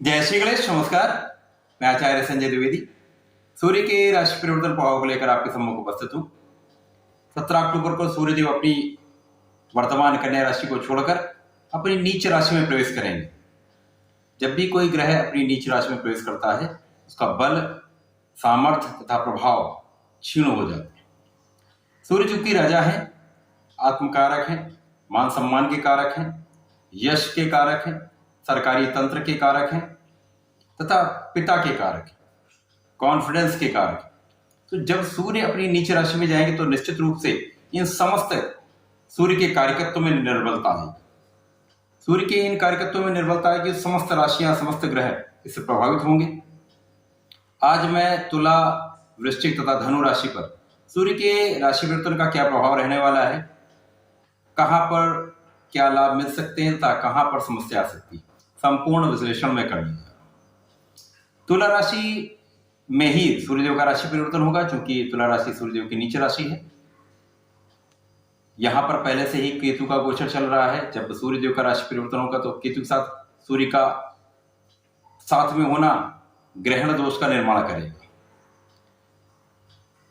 जय श्री गणेश। नमस्कार, मैं आचार्य संजय द्विवेदी सूर्य के राशि परिवर्तन प्रभाव को लेकर आपके सम्मुख उपस्थित हूँ। 17 अक्टूबर को सूर्यदेव अपनी वर्तमान कन्या राशि को छोड़कर अपनी नीच राशि में प्रवेश करेंगे। जब भी कोई ग्रह अपनी नीच राशि में प्रवेश करता है, उसका बल, सामर्थ्य तथा प्रभाव क्षीण हो जाते हैं। सूर्य चूंकि राजा है, आत्मकारक है, मान सम्मान के कारक हैं, यश के कारक हैं, सरकारी तंत्र के कारक हैं तथा पिता के कारक हैं, कॉन्फिडेंस के कारक हैं। तो जब सूर्य अपनी नीच राशि में जाएंगे तो निश्चित रूप से इन समस्त सूर्य के कार्यकत्व में निर्बलता है। सूर्य के इन कार्यकत्वों में निर्बलता है कि समस्त राशियां, समस्त ग्रह इससे प्रभावित होंगे। आज मैं तुला, वृश्चिक तथा धनु राशि पर सूर्य के राशि परिवर्तन का क्या प्रभाव रहने वाला है, कहां पर क्या लाभ मिल सकते हैं तथा कहां पर समस्या आ सकती है, संपूर्ण विश्लेषण में करने जा रहा हूं। तुला राशि में ही सूर्यदेव का राशि परिवर्तन होगा, क्योंकि तुला राशि सूर्यदेव की नीच राशि है। यहां पर पहले से ही केतु का गोचर चल रहा है। जब सूर्यदेव का राशि परिवर्तन होगा तो केतु के साथ सूर्य का साथ में होना ग्रहण दोष का निर्माण करेगा।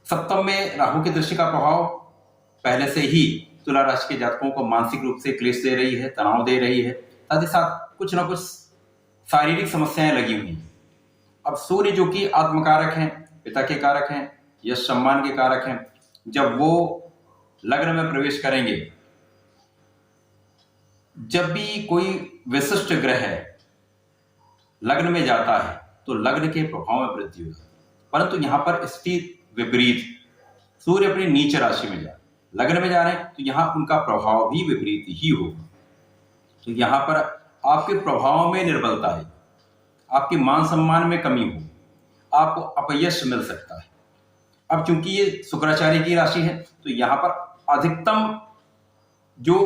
सप्तम में राहु की दृष्टि का प्रभाव पहले से ही तुला राशि के जातकों को मानसिक रूप से क्लेश दे रही है, तनाव दे रही है, साथ ही साथ कुछ ना कुछ शारीरिक समस्याएं लगी हुई हैं। अब सूर्य जो कि आत्मकारक हैं, पिता के कारक हैं, यश सम्मान के कारक हैं, जब वो लग्न में प्रवेश करेंगे, जब भी कोई विशिष्ट ग्रह लग्न में जाता है तो लग्न के प्रभाव में वृद्धि होती है। परंतु यहां पर स्थिति विपरीत, सूर्य अपनी नीच राशि में जा लग्न में जा रहे हैं तो यहां उनका प्रभाव भी विपरीत ही होगा। तो यहां पर आपके प्रभाव में निर्बलता है, आपके मान सम्मान में कमी हो, आपको अपयश मिल सकता है। अब चूंकि ये शुक्राचार्य की राशि है तो यहां पर अधिकतम जो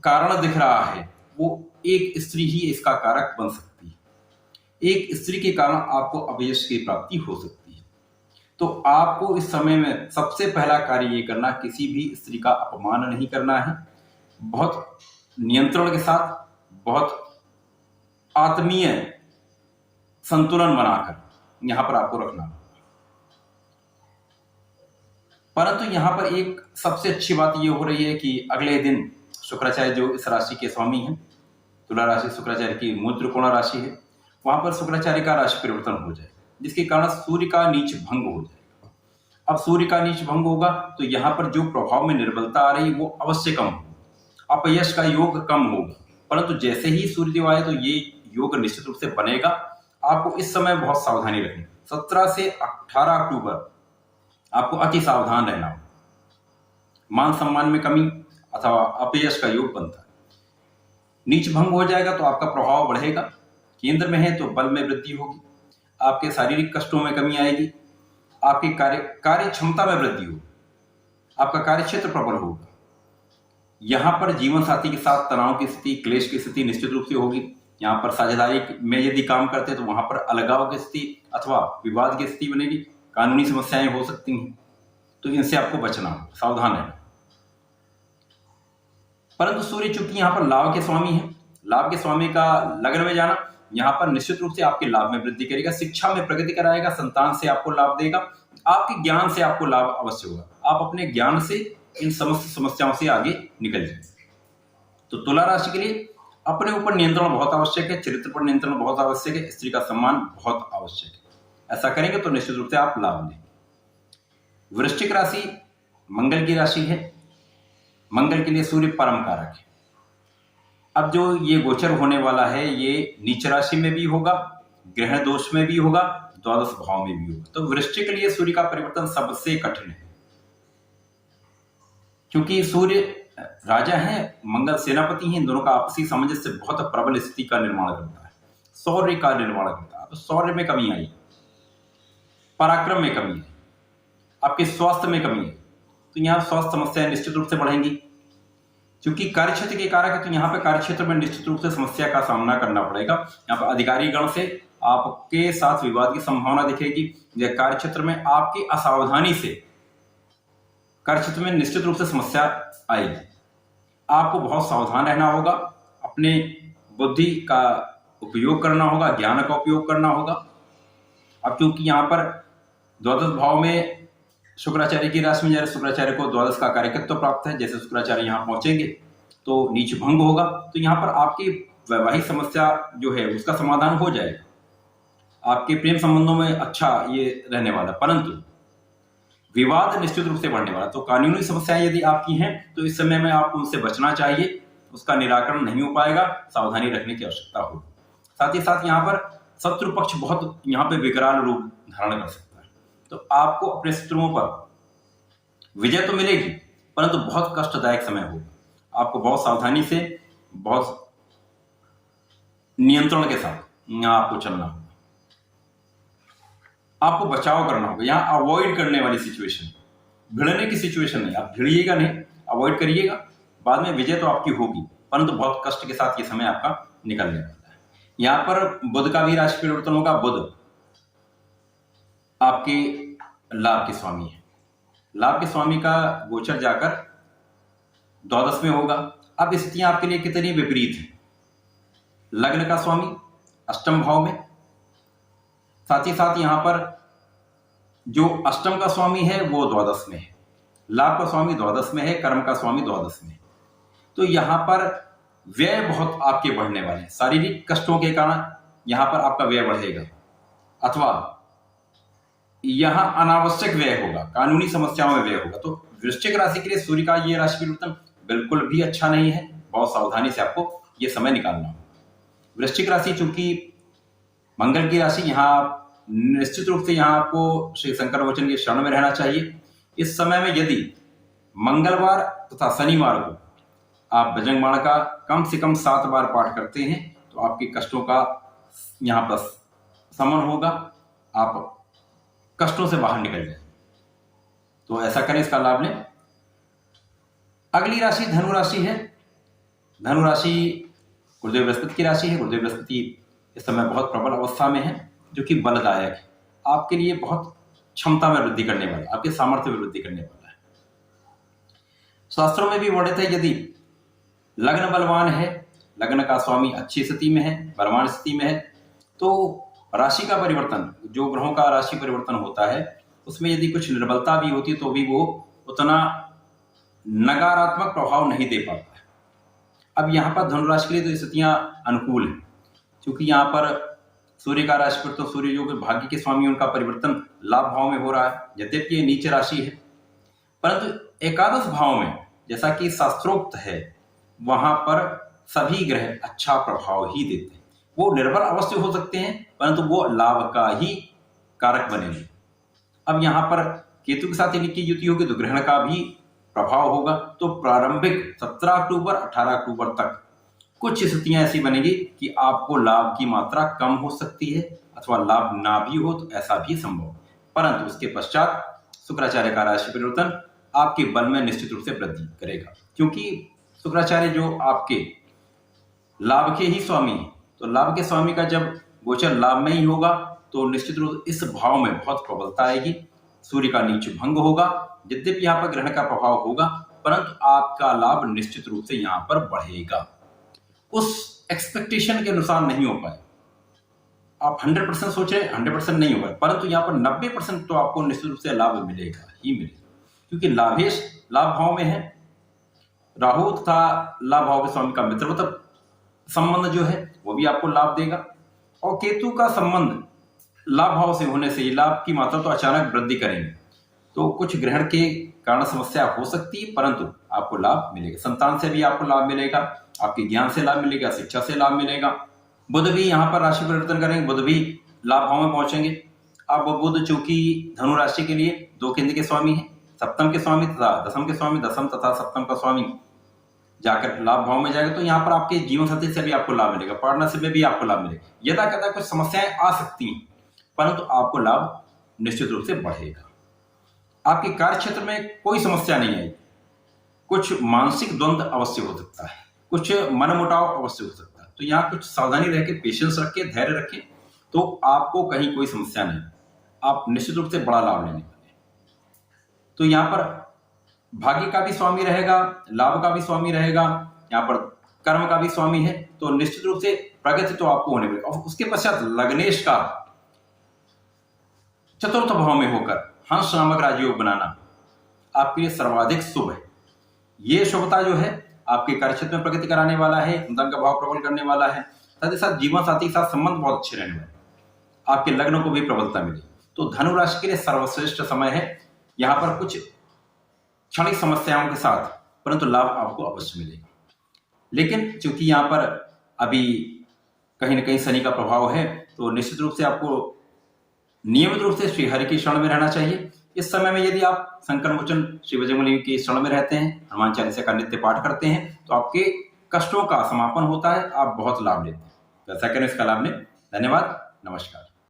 कारण दिख रहा है वो एक स्त्री ही इसका कारक बन सकती है। एक स्त्री के कारण आपको अपयश की प्राप्ति हो सकती है। तो आपको इस समय में सबसे पहला कार्य ये करना, किसी भी स्त्री का अपमान नहीं करना है। बहुत नियंत्रण के साथ, बहुत आत्मीय संतुलन बनाकर यहां पर आपको रखना। परंतु यहां पर एक सबसे अच्छी बात यह हो रही है कि अगले दिन शुक्राचार्य जो इस राशि के स्वामी हैं, तुला राशि शुक्राचार्य की मूल त्रिकोण राशि है, वहां पर शुक्राचार्य का राशि परिवर्तन हो जाए, जिसके कारण सूर्य का नीच भंग हो जाएगा। अब सूर्य का नीच भंग होगा तो यहां पर जो प्रभाव में निर्बलता आ रही वो अवश्य कम होगा, अपयश का योग कम होगा। परंतु जैसे ही सूर्यदेव आए तो ये योग निश्चित रूप से बनेगा। आपको इस समय बहुत सावधानी रखनी। 17 से 18 अक्टूबर आपको अति सावधान रहना होगा। मान सम्मान में कमी अथवा अपयश का योग बनता है। नीच भंग हो जाएगा तो आपका प्रभाव बढ़ेगा। केंद्र में है तो बल में वृद्धि होगी, आपके शारीरिक कष्टों में कमी आएगी, आपकी कार्य क्षमता में वृद्धि होगी, आपका कार्य क्षेत्र प्रबल होगा। यहां पर जीवन साथी के साथ तनाव की स्थिति, क्लेश की स्थिति निश्चित रूप से होगी। यहां पर साझेदारी में यदि काम करते हैं तो वहां पर अलगाव की स्थिति अथवा विवाद की स्थिति बनेगी, कानूनी समस्याएं हो सकती हैं। तो इनसे आपको बचना हो, सावधान रहना। परंतु सूर्य चूंकि यहां पर लाभ के स्वामी है, लाभ के स्वामी का लग्न में जाना यहां पर निश्चित रूप से आपके लाभ में वृद्धि करेगा, शिक्षा में प्रगति कराएगा, संतान से आपको लाभ देगा, आपके ज्ञान से आपको लाभ अवश्य होगा। आप अपने ज्ञान से इन समस्त समस्याओं से आगे निकल जाएंगे। तो तुला राशि के लिए अपने ऊपर नियंत्रण बहुत आवश्यक है, चरित्र पर नियंत्रण बहुत आवश्यक है, स्त्री का सम्मान बहुत आवश्यक है। ऐसा करेंगे तो निश्चित रूप से आप लाभ लेंगे। वृश्चिक राशि मंगल की राशि है। मंगल के लिए सूर्य परम कारक है। अब जो ये गोचर होने वाला है ये नीच राशि में भी होगा, ग्रहण दोष में भी होगा, द्वादश भाव में भी होगा। तो वृश्चिक के लिए सूर्य का परिवर्तन सबसे कठिन है, क्योंकि सूर्य राजा है, मंगल सेनापति हैं। दोनों का आपसी सामंजस्य बहुत प्रबल स्थिति का निर्माण करता है, शौर्य का निर्माण करता है। तो शौर्य में कमी आई, पराक्रम में कमी है, आपके स्वास्थ्य में कमी है, तो यहाँ स्वास्थ्य समस्याएं निश्चित रूप से बढ़ेंगी। क्योंकि कार्यक्षेत्र के कारक है तो यहाँ पे कार्यक्षेत्र में निश्चित रूप से समस्या का सामना करना पड़ेगा। यहाँ पर अधिकारी गण से आपके साथ विवाद की संभावना दिखेगी। कार्यक्षेत्र में आपकी असावधानी से कार्यक्षेत्र में निश्चित रूप से समस्या आएगी। आपको बहुत सावधान रहना होगा, अपने बुद्धि का उपयोग करना होगा, ज्ञान का उपयोग करना होगा। अब क्योंकि यहाँ पर द्वादश भाव में शुक्राचार्य की राशि में, जैसे शुक्राचार्य को द्वादश का कार्यकत्व प्राप्त है, जैसे शुक्राचार्य यहाँ पहुंचेंगे तो नीच भंग होगा, तो यहाँ पर आपकी वैवाहिक समस्या जो है उसका समाधान हो जाएगा। आपके प्रेम संबंधों में अच्छा ये रहने वाला, परंतु विवाद निश्चित रूप से बढ़ने वाला। तो कानूनी समस्याएं यदि आपकी हैं तो इस समय में आपको उनसे बचना चाहिए, उसका निराकरण नहीं हो पाएगा, सावधानी रखने की आवश्यकता होगी। साथ ही साथ यहाँ पर शत्रु पक्ष बहुत यहाँ पे विकराल रूप धारण कर सकता है, तो आपको अपने शत्रुओं पर विजय तो मिलेगी परंतु बहुत कष्टदायक समय होगा। आपको बहुत सावधानी से, बहुत नियंत्रण के साथ यहाँ आपको चलना होगा, आपको बचाव करना होगा। यहाँ अवॉइड करने वाली सिचुएशन, भिड़ने की सिचुएशन नहीं, आप भिड़िएगा नहीं, अवॉइड करिएगा। बाद में विजय तो आपकी होगी परंतु बहुत कष्ट के साथ ये समय आपका निकलने वाला है। यहाँ पर बुध का भी राशि परिवर्तन होगा। बुध आपके लाभ के स्वामी है, लाभ के स्वामी का गोचर जाकर द्वादश में होगा। अब स्थितियां आपके लिए कितनी विपरीत है। लग्न का स्वामी अष्टम भाव में, साथ ही साथ यहां पर जो अष्टम का स्वामी है वो द्वादश में है, लाभ का स्वामी द्वादश में है, कर्म का स्वामी द्वादश में है। तो यहां पर व्यय बहुत आपके बढ़ने वाले हैं। शारीरिक कष्टों के कारण यहां पर आपका व्यय बढ़ेगा, अथवा यहां अनावश्यक व्यय होगा, कानूनी समस्याओं में व्यय होगा। तो वृश्चिक राशि के लिए सूर्य का ये राशि परिवर्तन बिल्कुल भी अच्छा नहीं है, बहुत सावधानी से आपको ये समय निकालना होगा। वृश्चिक राशि चूंकि मंगल की राशि, यहाँ निश्चित रूप से यहाँ आपको श्री शंकर वचन के शरण में रहना चाहिए। इस समय में यदि मंगलवार तथा शनिवार को आप बजरंग बाण का कम से कम 7 बार पाठ करते हैं तो आपके कष्टों का यहाँ पर शमन होगा, आप कष्टों से बाहर निकल जाए। तो ऐसा करें, इसका लाभ लें। अगली राशि धनु राशि है। धनु राशि गुरुदेव बृहस्पति की राशि है। गुरुदेव बृहस्पति इस समय बहुत प्रबल अवस्था में है, जो कि बलदायक है, आपके लिए बहुत क्षमता में वृद्धि करने वाला, आपके सामर्थ्य में वृद्धि करने वाला है। शास्त्रों में भी वर्णित है, यदि लग्न बलवान है, लग्न का स्वामी अच्छी स्थिति में है, बलवान स्थिति में है, तो राशि का परिवर्तन, जो ग्रहों का राशि परिवर्तन होता है उसमें यदि कुछ निर्बलता भी होती तो भी वो उतना नकारात्मक प्रभाव नहीं दे पाता है। अब यहाँ पर धनुराशि के लिए तो स्थितियां अनुकूल है, क्योंकि यहाँ पर सूर्य का राशि परिवर्तन, सूर्य जो कि भाग्य के स्वामी, उनका परिवर्तन लाभ भाव में हो रहा है, यद्यपि ये नीच राशि है, परंतु एकादश भाव में जैसा कि शास्त्रोक्त है वहां पर सभी ग्रह अच्छा प्रभाव ही देते हैं। वो निर्बल अवश्य हो सकते हैं परंतु वो लाभ का ही कारक बनेंगे। अब यहाँ पर केतु के साथ इनकी युति होगी तो ग्रहण का भी प्रभाव होगा। तो प्रारंभिक 17 अक्टूबर 18 अक्टूबर तक कुछ स्थितियां ऐसी बनेगी कि आपको लाभ की मात्रा कम हो सकती है, अथवा लाभ ना भी हो तो ऐसा भी संभव है। परंतु उसके पश्चात शुक्राचार्य का राशि परिवर्तन आपके बल में निश्चित रूप से वृद्धि करेगा, क्योंकि शुक्राचार्य जो आपके लाभ के ही स्वामी है, तो लाभ के स्वामी का जब गोचर लाभ में ही होगा तो निश्चित रूप से इस भाव में बहुत प्रबलता आएगी। सूर्य का नीच भंग होगा, यद्यपि यहाँ पर ग्रहण का प्रभाव होगा परंतु आपका लाभ निश्चित रूप से यहाँ पर बढ़ेगा। उस एक्सपेक्टेशन के अनुसार नहीं हो पाए, आप 100% सोच रहे 100% नहीं हो पाए, परंतु यहाँ पर 90% तो आपको निश्चित रूप से लाभ मिलेगा ही मिलेगा, क्योंकि लाभेश लाभ भाव में है। राहु तथा लाभ भाव के स्वामी का मित्रवत संबंध जो है वो भी आपको लाभ देगा, और केतु का संबंध लाभ भाव से होने से लाभ की मात्रा तो अचानक वृद्धि करेंगे। तो कुछ ग्रहण के कारण समस्या हो सकती है परंतु आपको लाभ मिलेगा। संतान से भी आपको लाभ मिलेगा, आपके ज्ञान से लाभ मिलेगा, शिक्षा से लाभ मिलेगा। बुध भी यहाँ पर राशि परिवर्तन करेंगे, बुध भी लाभ भाव में पहुंचेंगे। अब बुध चूंकि धनु राशि के लिए 2 केंद्र के स्वामी है, सप्तम के स्वामी तथा दशम के स्वामी, दशम तथा सप्तम का स्वामी जाकर लाभ भाव में जाएगा, तो यहाँ पर आपके जीवन साथी से भी आपको लाभ मिलेगा, पार्टनरशिप में भी आपको लाभ मिलेगा। यदा कदा कुछ समस्याएं आ सकती हैं परंतु आपको लाभ निश्चित रूप से बढ़ेगा। आपके कार्य क्षेत्र में कोई समस्या नहीं आएगी। कुछ मानसिक द्वंद्व अवश्य हो सकता है, कुछ मनमुटाव अवश्य हो सकता है, तो यहाँ कुछ सावधानी रह के, पेशेंस रखें, धैर्य रखें, तो आपको कहीं कोई समस्या नहीं, आप निश्चित रूप से बड़ा लाभ लेने वाले हैं। तो यहाँ पर भाग्य का भी स्वामी रहेगा, लाभ का भी स्वामी रहेगा, यहाँ पर कर्म का भी स्वामी है, तो निश्चित रूप से प्रगति तो आपको होने वाली। और उसके पश्चात लग्नेश का चतुर्थ भाव में होकर हंस नामक राजयोग बनाना आपके लिए सर्वाधिक शुभ है। ये शुभता जो है आपके कार्यक्षेत्र में प्रगति कराने वाला है, धन का भाव प्रबल करने वाला है, साथ ही साथ जीवन साथी के साथ संबंध बहुत अच्छे रहने वाले, आपके लग्न को भी प्रबलता मिली। तो धनु राशि के लिए सर्वश्रेष्ठ समय है। यहाँ पर कुछ क्षणिक समस्याओं के साथ परंतु लाभ आपको अवश्य मिलेगा। लेकिन चूंकि यहाँ पर अभी कहीं ना कहीं शनि का प्रभाव है, तो निश्चित रूप से आपको नियमित रूप से श्रीहरि की शरण में रहना चाहिए। इस समय में यदि आप शंकर मोचन श्री बजरंगबली की शरण में रहते हैं, हनुमान चालीसा का नित्य पाठ करते हैं, तो आपके कष्टों का समापन होता है, आप बहुत लाभ लेते हैं। तो ऐसा करें, इसका लाभ लें। धन्यवाद, नमस्कार।